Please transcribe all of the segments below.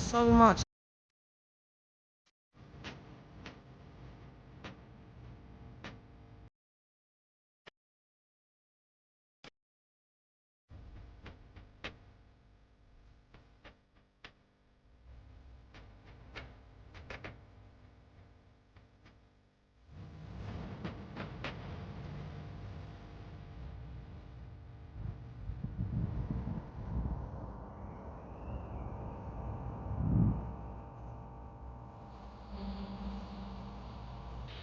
so much.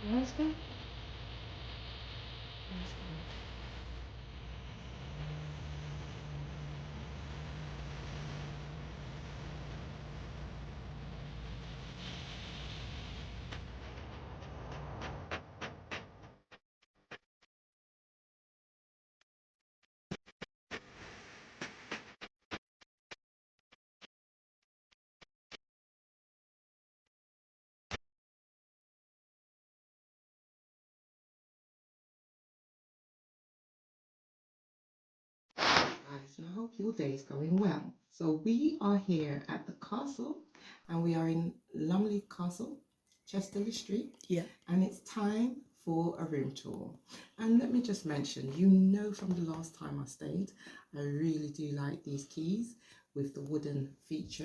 Let's go. Guys, and I hope your day is going well. So we are here at the castle, and we are in Lumley Castle, Chesterley Street. Yeah. And it's time for a room tour. And let me just mention, you know from the last time I stayed, I really do like these keys with the wooden feature.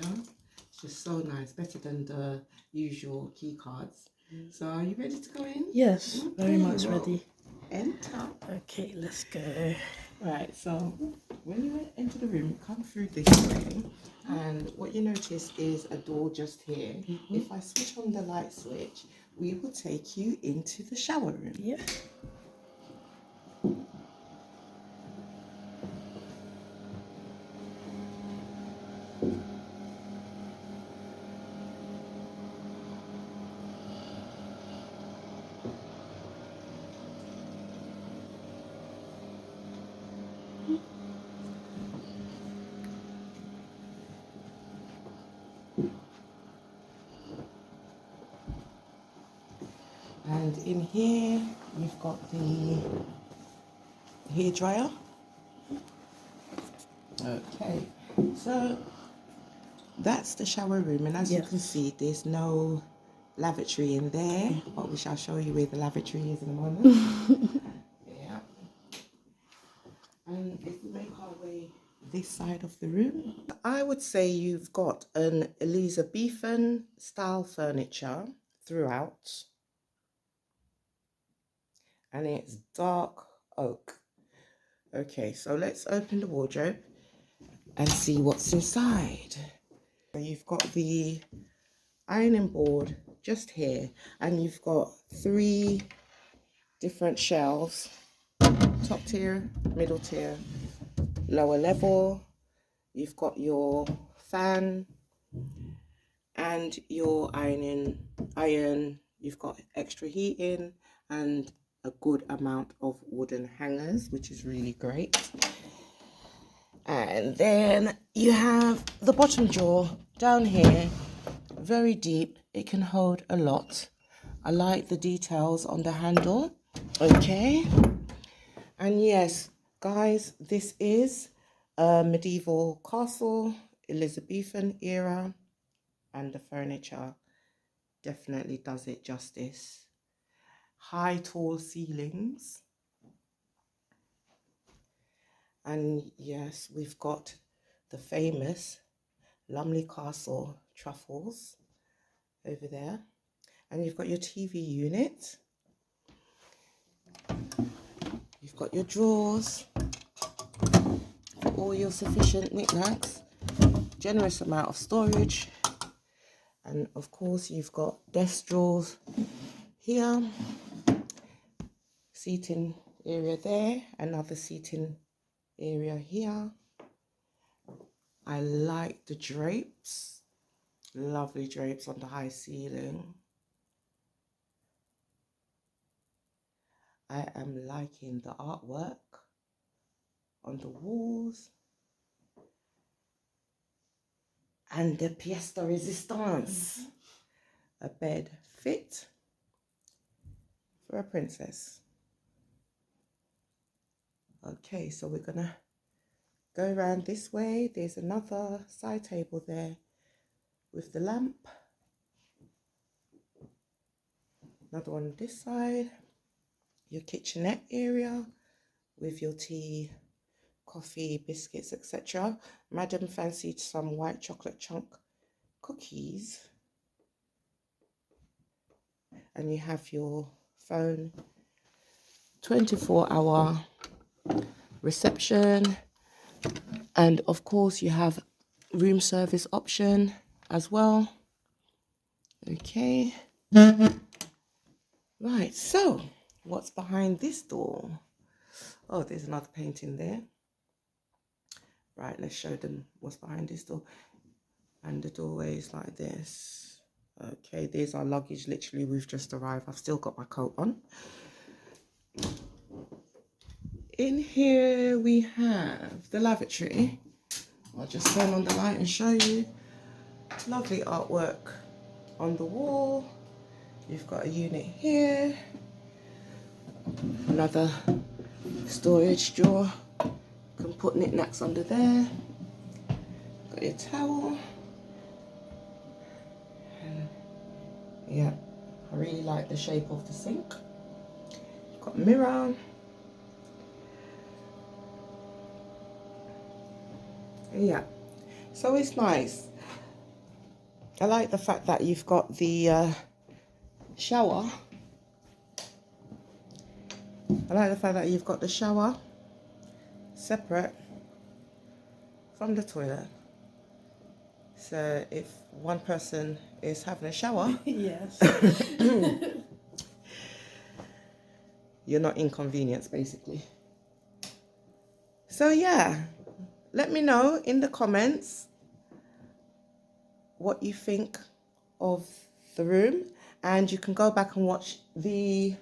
It's just so nice, better than the usual key cards. So are you ready to go in? Yes, very much well, ready. Enter. Okay, let's go. Right, so when you enter the room, come through this way, and what you notice is a door just here. If I switch on the light switch, we will take you into the shower room. Yeah. And in here, you've got the hair dryer. Okay, so that's the shower room, and as you can see, there's no lavatory in there, but we shall show you where the lavatory is in a moment. Yeah. And if we make our way this side of the room, I would say you've got an Elizabethan style furniture throughout, and it's dark oak. Okay, so let's open the wardrobe and see what's inside. So you've got the ironing board just here, and you've got 3 different shelves: top tier, middle tier, lower level. You've got your fan and your iron. You've got extra heating and a good amount of wooden hangers, which is really great. And then you have the bottom drawer down here, very deep. It can hold a lot. I like the details on the handle. Okay. And yes, guys, this is a medieval castle, Elizabethan era, and the furniture definitely does it justice. High, tall ceilings. And yes, we've got the famous Lumley Castle truffles over there. And you've got your TV unit. You've got your drawers for all your sufficient knickknacks. Generous amount of storage. And of course, you've got desk drawers here. Seating area there. Another seating area here. I like the drapes. Lovely drapes on the high ceiling. I am liking the artwork on the walls. And the pièce de résistance. A bed fit for a princess. Okay, so we're gonna go around this way. There's another side table there with the lamp. Another one on this side. Your kitchenette area with your tea, coffee, biscuits, etc. Madam fancied some white chocolate chunk cookies. And you have your phone, 24-hour reception, and of course you have room service option as well. Okay, right, so what's behind this door? Oh, there's another painting there. Right, let's show them what's behind this door. And the doorway is like this. Okay, there's our luggage. Literally, we've just arrived. I've still got my coat on. In here we have the lavatory. I'll just turn on the light and show you. Lovely artwork on the wall. You've got a unit here. Another storage drawer. You can put knickknacks under there. Got your towel. And yeah, I really like the shape of the sink. You've got a mirror. Yeah, so it's nice. I like the fact that you've got the shower. I like the fact that you've got the shower separate from the toilet. So if one person is having a shower, Yes. you're not inconvenienced basically. So yeah, let me know in the comments what you think of the room, and you can go back and watch the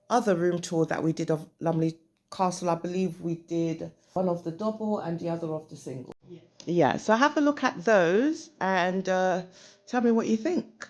other room tour that we did of Lumley Castle. I believe we did one of the double and the other of the single. Yeah, so have a look at those and tell me what you think.